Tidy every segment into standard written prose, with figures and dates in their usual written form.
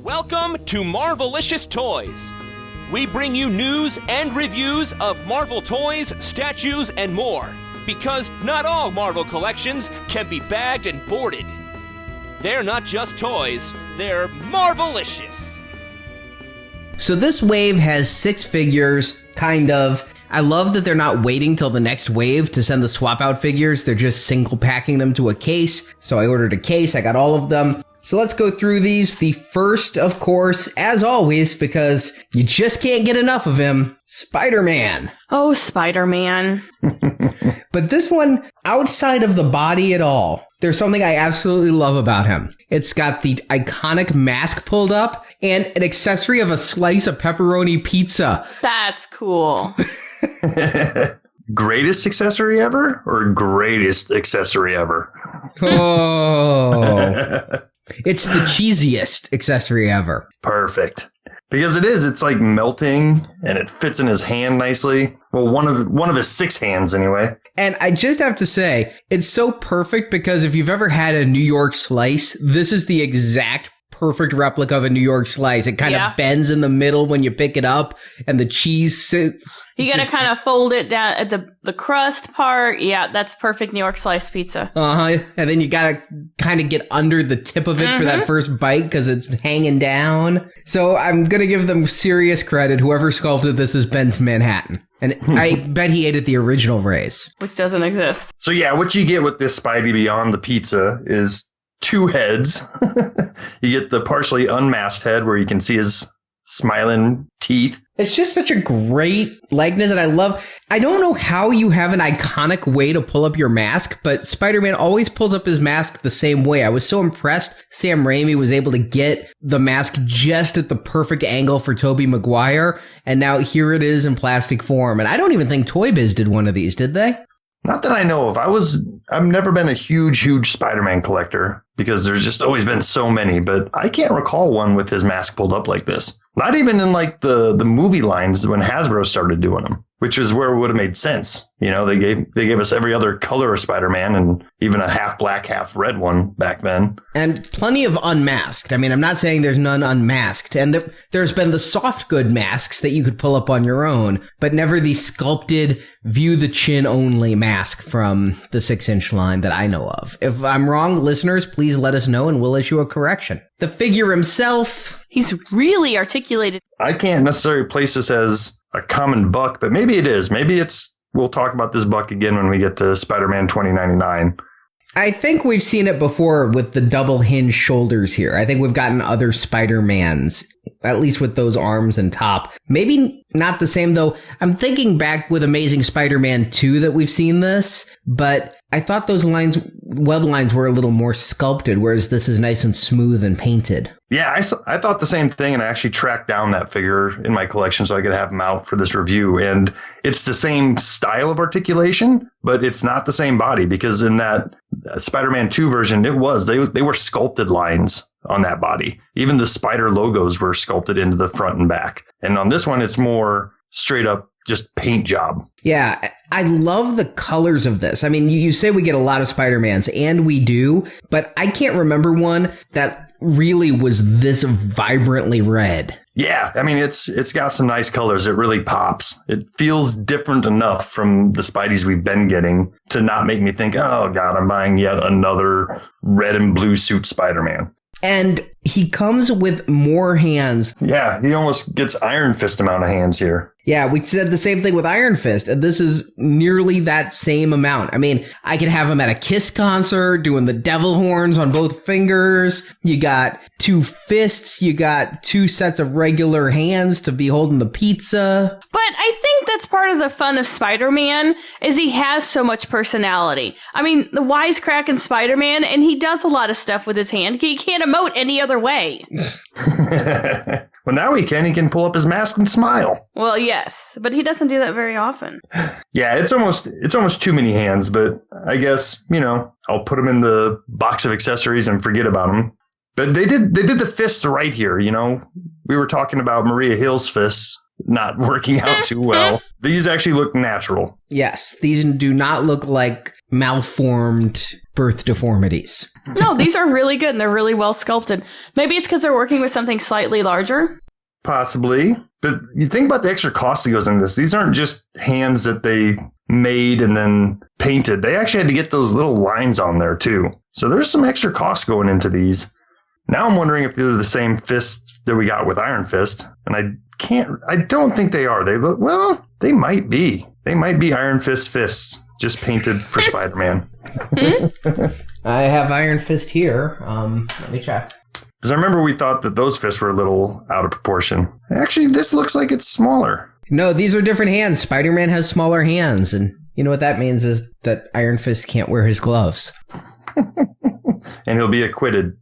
Welcome to Marvelicious Toys. We bring you news and reviews of Marvel toys, statues, and more. Because not all Marvel collections can be bagged and boarded. They're not just toys, they're Marvelicious. So this wave has 6 figures, kind of. I love that they're not waiting till the next wave to send the swap out figures. They're just single packing them to a case. So I ordered a case, I got all of them. So let's go through these. The first, of course, as always, because you just can't get enough of him, Spider-Man. Oh, Spider-Man. But this one, outside of the body at all, there's something I absolutely love about him. It's got the iconic mask pulled up and an accessory of a slice of pepperoni pizza. That's cool. Greatest accessory ever or greatest accessory ever? Oh. It's the cheesiest accessory ever. Perfect. Because it is. It's like melting and it fits in his hand nicely. Well, one of his 6 hands anyway. And I just have to say, it's so perfect because if you've ever had a New York slice, this is the exact perfect replica of a New York slice. It kind of bends in the middle when you pick it up and the cheese sits. You gotta kind of fold it down at the crust part. Yeah, that's perfect New York slice pizza. Uh-huh. And then you gotta kind of get under the tip of it for that first bite because it's hanging down. So I'm gonna give them serious credit. Whoever sculpted this has been to Manhattan. And I bet he ate at the original race. Which doesn't exist. So yeah, what you get with this Spidey Beyond the pizza is 2 heads. You get the partially unmasked head where you can see his smiling teeth. It's just such a great likeness, and I don't know how you have an iconic way to pull up your mask, but Spider-Man always pulls up his mask the same way. I was so impressed Sam Raimi was able to get the mask just at the perfect angle for Tobey Maguire, and now here it is in plastic form. And I don't even think Toy Biz did one of these, did they? Not that I know of. I've never been a huge Spider-Man collector because there's just always been so many, but I can't recall one with his mask pulled up like this. Not even in like the movie lines when Hasbro started doing them, which is where it would have made sense. You know, they gave us every other color of Spider-Man and even a half black, half red one back then. And plenty of unmasked. I mean, I'm not saying there's none unmasked. And there's been the soft good masks that you could pull up on your own, but never the sculpted view the chin only mask from the 6-inch line that I know of. If I'm wrong, listeners, please let us know and we'll issue a correction. The figure himself, he's really articulated. I can't necessarily place this as a common buck, but maybe it is. Maybe we'll talk about this buck again when we get to Spider-Man 2099. I think we've seen it before with the double hinge shoulders here. I think we've gotten other Spider-Mans, at least with those arms and top. Maybe not the same, though. I'm thinking back with Amazing Spider-Man 2 that we've seen this, but I thought those web lines were a little more sculpted, whereas this is nice and smooth and painted. Yeah, I thought the same thing, and I actually tracked down that figure in my collection so I could have him out for this review. And it's the same style of articulation, but it's not the same body because in that Spider-Man 2 version, they were sculpted lines on that body. Even the spider logos were sculpted into the front and back. And on this one, it's more straight up just paint job. Yeah, I love the colors of this. I mean, you say we get a lot of Spider-Mans, and we do, but I can't remember one that really was this vibrantly red. Yeah, I mean, it's got some nice colors. It really pops. It feels different enough from the Spideys we've been getting to not make me think, oh, God, I'm buying yet another red and blue suit Spider-Man. And he comes with more hands. Yeah, he almost gets Iron Fist amount of hands here. Yeah, we said the same thing with Iron Fist, and this is nearly that same amount. I mean, I could have him at a Kiss concert doing the devil horns on both fingers. You got 2 fists. You got 2 sets of regular hands to be holding the pizza. But I think that's part of the fun of Spider-Man is he has so much personality. I mean, the wisecracking Spider-Man, and he does a lot of stuff with his hand. He can't emote any other way. Well, now he can pull up his mask and smile. Well, yes, but he doesn't do that very often. Yeah, it's almost too many hands, but I guess, I'll put them in the box of accessories and forget about them. But they did the fists right here, We were talking about Maria Hill's fists not working out too well. These actually look natural. Yes, these do not look like malformed birth deformities. No, these are really good and they're really well sculpted. Maybe it's because they're working with something slightly larger. Possibly. But you think about the extra cost that goes into this. These aren't just hands that they made and then painted. They actually had to get those little lines on there too. So there's some extra cost going into these. Now I'm wondering if they're the same fists that we got with Iron Fist. And I don't think they are. They might be. They might be Iron Fist fists, just painted for Spider-Man. I have Iron Fist here. Let me check. Because I remember we thought that those fists were a little out of proportion. Actually, this looks like it's smaller. No, these are different hands. Spider-Man has smaller hands. And you know what that means is that Iron Fist can't wear his gloves. And he'll be acquitted.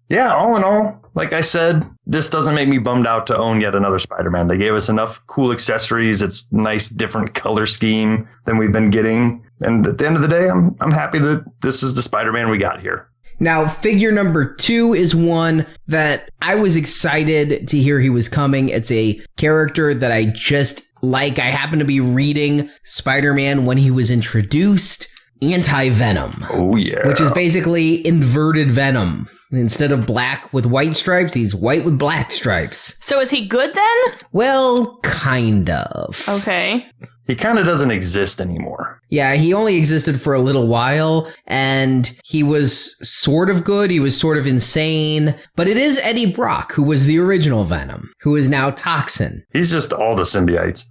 Yeah, all in all, like I said, this doesn't make me bummed out to own yet another Spider-Man. They gave us enough cool accessories. It's nice, different color scheme than we've been getting. And at the end of the day, I'm happy that this is the Spider-Man we got here. Now, figure number 2 is one that I was excited to hear he was coming. It's a character that I just like. I happened to be reading Spider-Man when he was introduced. Anti-Venom. Oh, yeah. Which is basically inverted Venom. Instead of black with white stripes, he's white with black stripes. So is he good then? Well, kind of. Okay. He kind of doesn't exist anymore. Yeah, he only existed for a little while, and he was sort of good, he was sort of insane, but it is Eddie Brock, who was the original Venom, who is now Toxin. He's just all the symbiotes.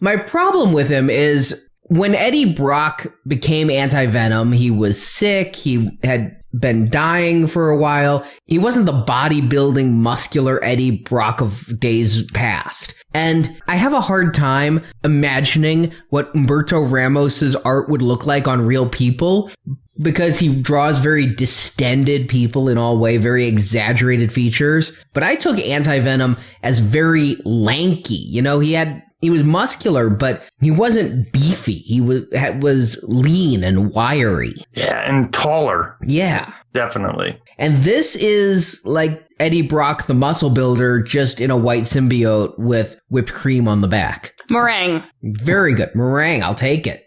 My problem with him is when Eddie Brock became Anti-Venom, he was sick, he had been dying for a while. He wasn't the bodybuilding, muscular Eddie Brock of days past. And I have a hard time imagining what Humberto Ramos's art would look like on real people, because he draws very distended people in all way, very exaggerated features. But I took Anti-Venom as very lanky. You know, he was muscular, but he wasn't beefy. He was lean and wiry. Yeah, and taller. Yeah. Definitely. And this is like Eddie Brock, the muscle builder, just in a white symbiote with whipped cream on the back. Meringue. Very good. Meringue, I'll take it.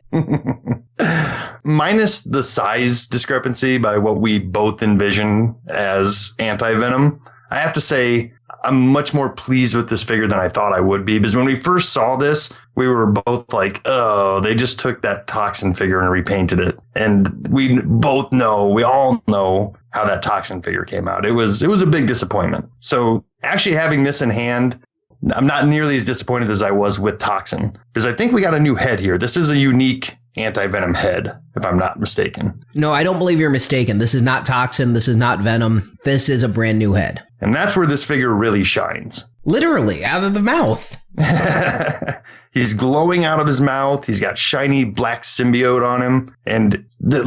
Minus the size discrepancy by what we both envision as Anti-Venom, I have to say I'm much more pleased with this figure than I thought I would be, because when we first saw this, we were both like, oh, they just took that Toxin figure and repainted it. And we all know how that Toxin figure came out. It was a big disappointment. So actually having this in hand, I'm not nearly as disappointed as I was with Toxin, because I think we got a new head here. This is a unique Anti-Venom head, if I'm not mistaken. No, I don't believe you're mistaken. This is not Toxin. This is not Venom. This is a brand new head. And that's where this figure really shines. Literally, out of the mouth. He's glowing out of his mouth. He's got shiny black symbiote on him. And at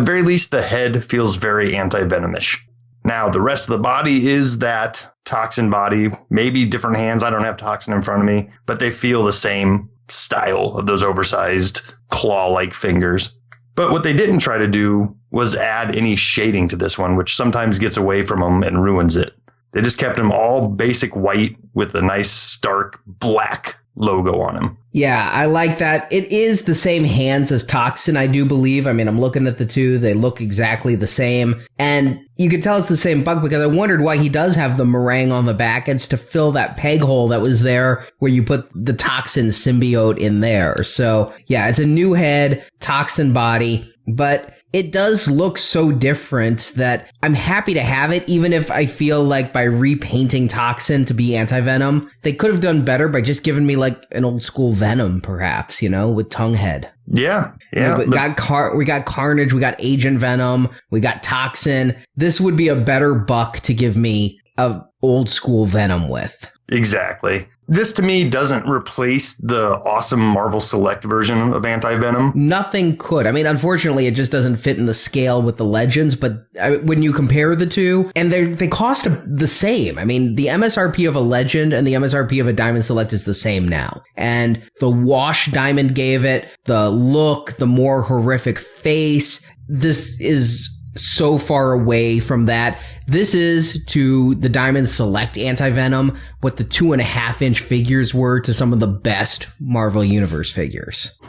very least, the head feels very Anti-Venomish. Now, the rest of the body is that Toxin body, maybe different hands. I don't have Toxin in front of me, but they feel the same style of those oversized claw-like fingers. But what they didn't try to do was add any shading to this one, which sometimes gets away from them and ruins it. They just kept him all basic white with a nice stark black logo on him. Yeah, I like that. It is the same hands as Toxin, I do believe. I mean, I'm looking at the two. They look exactly the same. And you can tell it's the same bug, because I wondered why he does have the meringue on the back. It's to fill that peg hole that was there where you put the Toxin symbiote in there. So yeah, it's a new head, Toxin body, but it does look so different that I'm happy to have it, even if I feel like by repainting Toxin to be Anti-Venom, they could have done better by just giving me like an old school Venom, perhaps, with tongue head. Yeah. We got Carnage, we got Agent Venom, we got Toxin. This would be a better buck to give me a old school Venom with. Exactly. This to me doesn't replace the awesome Marvel Select version of Anti-Venom. Nothing could. I mean, unfortunately, it just doesn't fit in the scale with the Legends. But when you compare the two, and they cost the same. I mean, the MSRP of a Legend and the MSRP of a Diamond Select is the same now. And the wash Diamond gave it, the look, the more horrific face, this is so far away from that. This is to the Diamond Select Anti-Venom what the 2.5-inch figures were to some of the best Marvel Universe figures.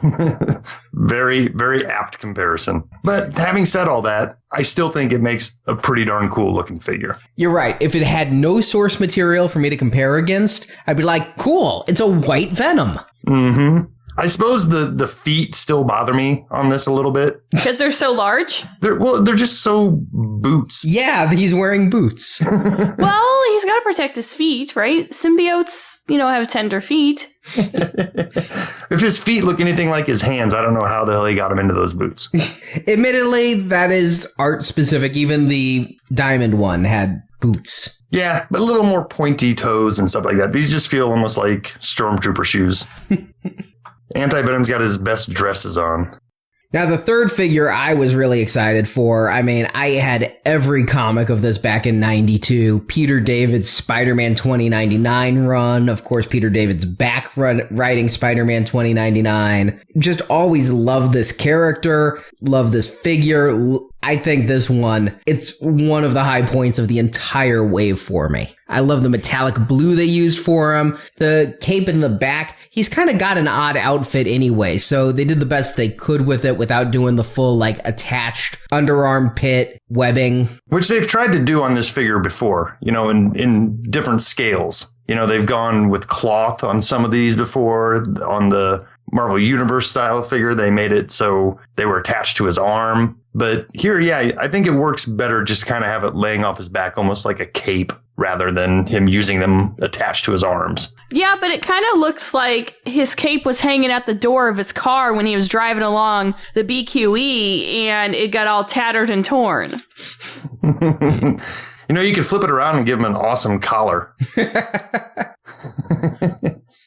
Very, very apt comparison. But having said all that, I still think it makes a pretty darn cool looking figure. You're right. If it had no source material for me to compare against, I'd be like, cool, it's a white Venom. Mm-hmm. I suppose the feet still bother me on this a little bit. Because they're so large? They're just so boots. Yeah, he's wearing boots. Well, he's got to protect his feet, right? Symbiotes, have tender feet. If his feet look anything like his hands, I don't know how the hell he got him into those boots. Admittedly, that is art specific. Even the Diamond one had boots. Yeah, but a little more pointy toes and stuff like that. These just feel almost like Stormtrooper shoes. Anti-Venom's got his best dresses on. Now, the third figure I was really excited for, I mean, I had every comic of this back in 92. Peter David's Spider-Man 2099 run. Of course, Peter David's back writing Spider-Man 2099. Just always loved this character, loved this figure. I think this one, it's one of the high points of the entire wave for me. I love the metallic blue they used for him. The cape in the back, he's kind of got an odd outfit anyway, so they did the best they could with it without doing the full, attached underarm pit webbing. Which they've tried to do on this figure before, in different scales. They've gone with cloth on some of these before. On the Marvel Universe style figure, they made it so they were attached to his arm. But here, yeah, I think it works better just kind of have it laying off his back almost like a cape rather than him using them attached to his arms. Yeah, but it kind of looks like his cape was hanging at the door of his car when he was driving along the BQE and it got all tattered and torn. You could flip it around and give him an awesome collar.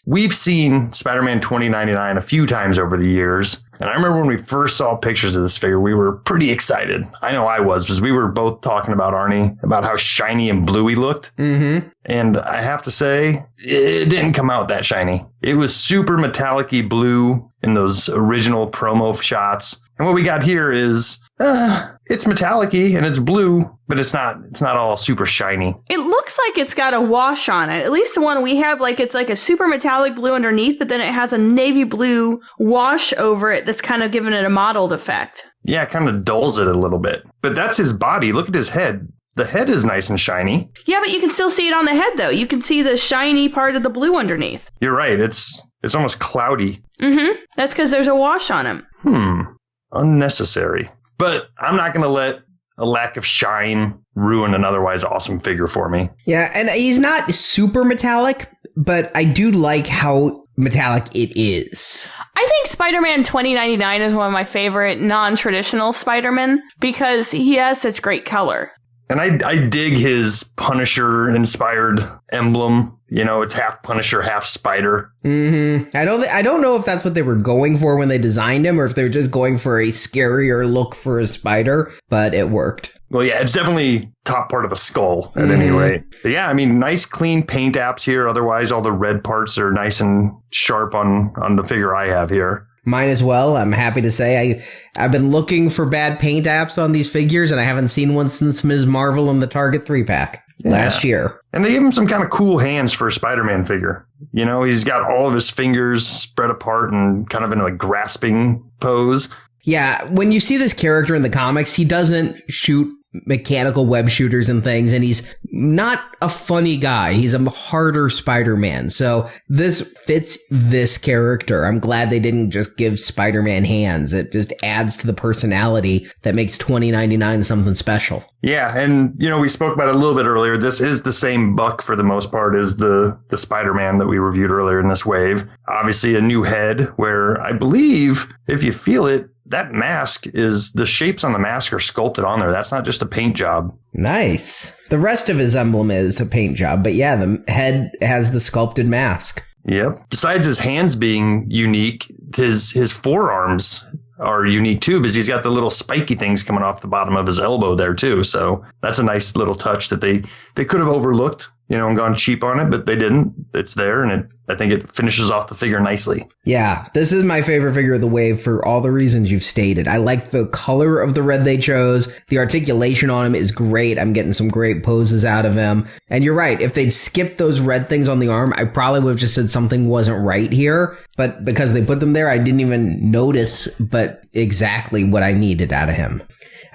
We've seen Spider-Man 2099 a few times over the years. And I remember when we first saw pictures of this figure, we were pretty excited. I know I was, because we were both talking about Arnie, about how shiny and blue he looked. Mm-hmm. And I have to say, it didn't come out that shiny. It was super metallic-y blue in those original promo shots. And what we got here is, it's metallic-y and it's blue, but it's not all super shiny. It looks like it's got a wash on it. At least the one we have, it's like a super metallic blue underneath, but then it has a navy blue wash over it that's kind of giving it a mottled effect. Yeah, it kind of dulls it a little bit. But that's his body. Look at his head. The head is nice and shiny. Yeah, but you can still see it on the head, though. You can see the shiny part of the blue underneath. You're right. It's almost cloudy. Mm-hmm. That's because there's a wash on him. Unnecessary. But I'm not going to let a lack of shine ruin an otherwise awesome figure for me. Yeah, and he's not super metallic, but I do like how metallic it is. I think Spider-Man 2099 is one of my favorite non-traditional Spider-Man because he has such great color. And I dig his Punisher-inspired emblem. It's half Punisher, half Spider. Mm-hmm. I don't know if that's what they were going for when they designed him, or if they were just going for a scarier look for a spider, but it worked. Well, yeah, it's definitely top part of a skull at any rate. But yeah, I mean, nice clean paint apps here. Otherwise, all the red parts are nice and sharp on the figure I have here. Mine as well. I'm happy to say I've been looking for bad paint apps on these figures, and I haven't seen one since Ms. Marvel in the Target 3-pack last year. And they gave him some kind of cool hands for a Spider-Man figure. He's got all of his fingers spread apart and kind of in a grasping pose. Yeah, when you see this character in the comics, he doesn't shoot mechanical web shooters and things, and he's not a funny guy. He's a harder Spider-Man. So this fits this character. I'm glad they didn't just give Spider-Man hands. It just adds to the personality that makes 2099 something special. Yeah, and we spoke about it a little bit earlier. This is the same buck for the most part as the Spider-Man that we reviewed earlier in this wave. Obviously a new head where I believe, if you feel it, that mask the shapes on the mask are sculpted on there. That's not just a paint job. Nice. The rest of his emblem is a paint job, but yeah, the head has the sculpted mask. Yep. Besides his hands being unique, his forearms are unique too, because he's got the little spiky things coming off the bottom of his elbow there too. So that's a nice little touch that they could have overlooked, and gone cheap on it, but they didn't. It's there, and I think it finishes off the figure nicely. Yeah, this is my favorite figure of the wave for all the reasons you've stated. I like the color of the red they chose. The articulation on him is great. I'm getting some great poses out of him. And you're right. If they'd skipped those red things on the arm, I probably would have just said something wasn't right here. But because they put them there, I didn't even notice but exactly what I needed out of him.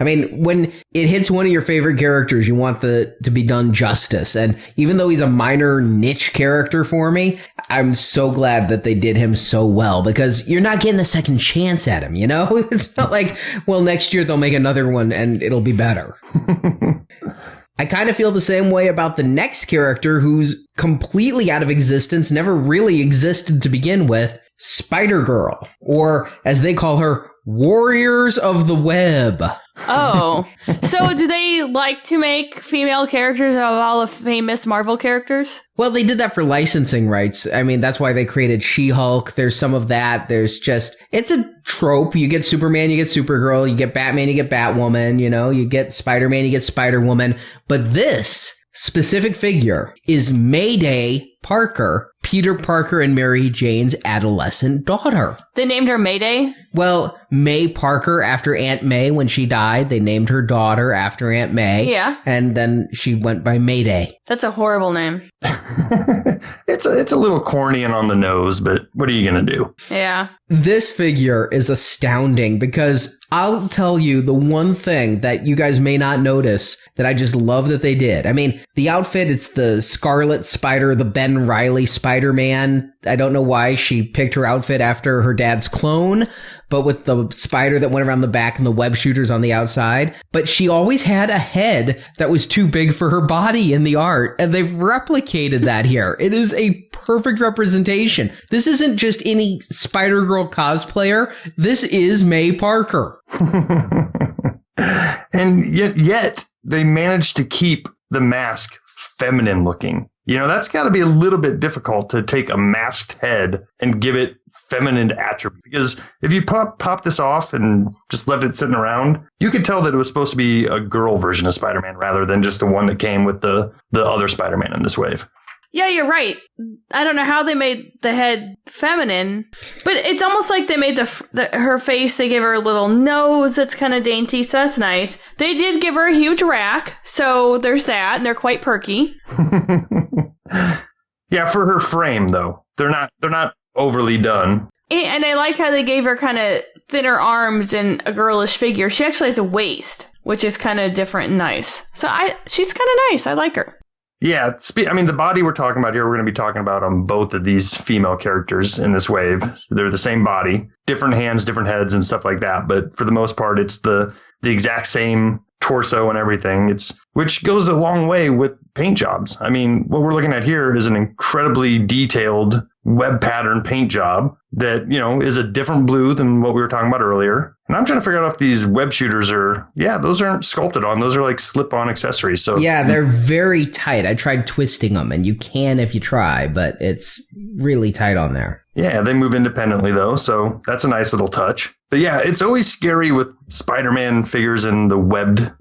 I mean, when it hits one of your favorite characters, you want to be done justice. And even though he's a minor niche character for me, I'm so glad that they did him so well, because you're not getting a second chance at him, It's not like, well, next year they'll make another one and it'll be better. I kind of feel the same way about the next character who's completely out of existence, never really existed to begin with, Spider-Girl, or as they call her, Warriors of the Web. Oh, so do they like to make female characters of all the famous Marvel characters? Well, they did that for licensing rights. I mean, that's why they created She-Hulk. There's some of that. It's a trope. You get Superman, you get Supergirl, you get Batman, you get Batwoman, you get Spider-Man, you get Spider-Woman. But this specific figure is Mayday Parker, Peter Parker and Mary Jane's adolescent daughter. They named her Mayday? Well, May Parker after Aunt May when she died. They named her daughter after Aunt May. Yeah. And then she went by Mayday. That's a horrible name. It's a little corny and on the nose, but what are you going to do? Yeah. This figure is astounding because I'll tell you the one thing that you guys may not notice that I just love that they did. I mean, the outfit, it's the Scarlet Spider, the Ben Reilly Spider-Man. I don't know why she picked her outfit after her dad's clone, but with the spider that went around the back and the web shooters on the outside. But she always had a head that was too big for her body in the art, and they've replicated that here. It is a perfect representation. This isn't just any Spider-Girl cosplayer. This is May Parker. And yet they managed to keep the mask feminine looking. That's got to be a little bit difficult to take a masked head and give it feminine attributes. Because if you pop this off and just left it sitting around, you could tell that it was supposed to be a girl version of Spider-Man rather than just the one that came with the other Spider-Man in this wave. Yeah, you're right. I don't know how they made the head feminine, but it's almost like they made her face, they gave her a little nose that's kind of dainty, so that's nice. They did give her a huge rack, so there's that, and they're quite perky. Yeah, for her frame, though. They're not overly done. And I like how they gave her kind of thinner arms and a girlish figure. She actually has a waist, which is kind of different and nice. So she's kind of nice. I like her. Yeah, the body we're talking about here, we're going to be talking about on both of these female characters in this wave. They're the same body, different hands, different heads, and stuff like that. But for the most part, it's the exact same torso and everything. Which goes a long way with paint jobs. I mean, what we're looking at here is an incredibly detailed web pattern paint job that, is a different blue than what we were talking about earlier. And I'm trying to figure out if these web shooters those aren't sculpted on. Those are like slip-on accessories. So yeah, they're very tight. I tried twisting them, and you can if you try, but it's really tight on there. Yeah, they move independently, though, so that's a nice little touch. But yeah, it's always scary with Spider-Man figures and the webbed,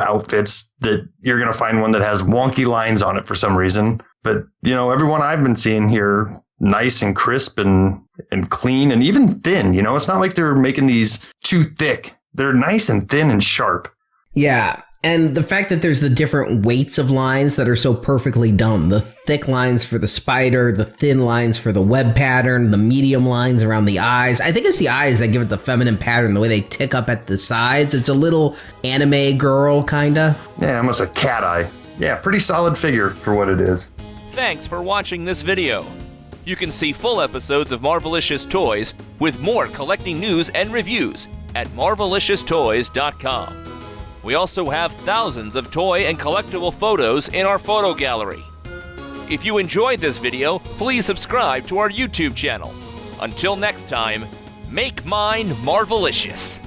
outfits that you're going to find one that has wonky lines on it for some reason. But, everyone I've been seeing here, nice and crisp and clean and even thin. It's not like they're making these too thick. They're nice and thin and sharp. Yeah. And the fact that there's the different weights of lines that are so perfectly done. The thick lines for the spider, the thin lines for the web pattern, the medium lines around the eyes. I think it's the eyes that give it the feminine pattern, the way they tick up at the sides. It's a little anime girl, kinda. Yeah, almost a cat eye. Yeah, pretty solid figure for what it is. Thanks for watching this video. You can see full episodes of Marvelicious Toys with more collecting news and reviews at marvelicioustoys.com. We also have thousands of toy and collectible photos in our photo gallery. If you enjoyed this video, please subscribe to our YouTube channel. Until next time, make mine Marvelicious.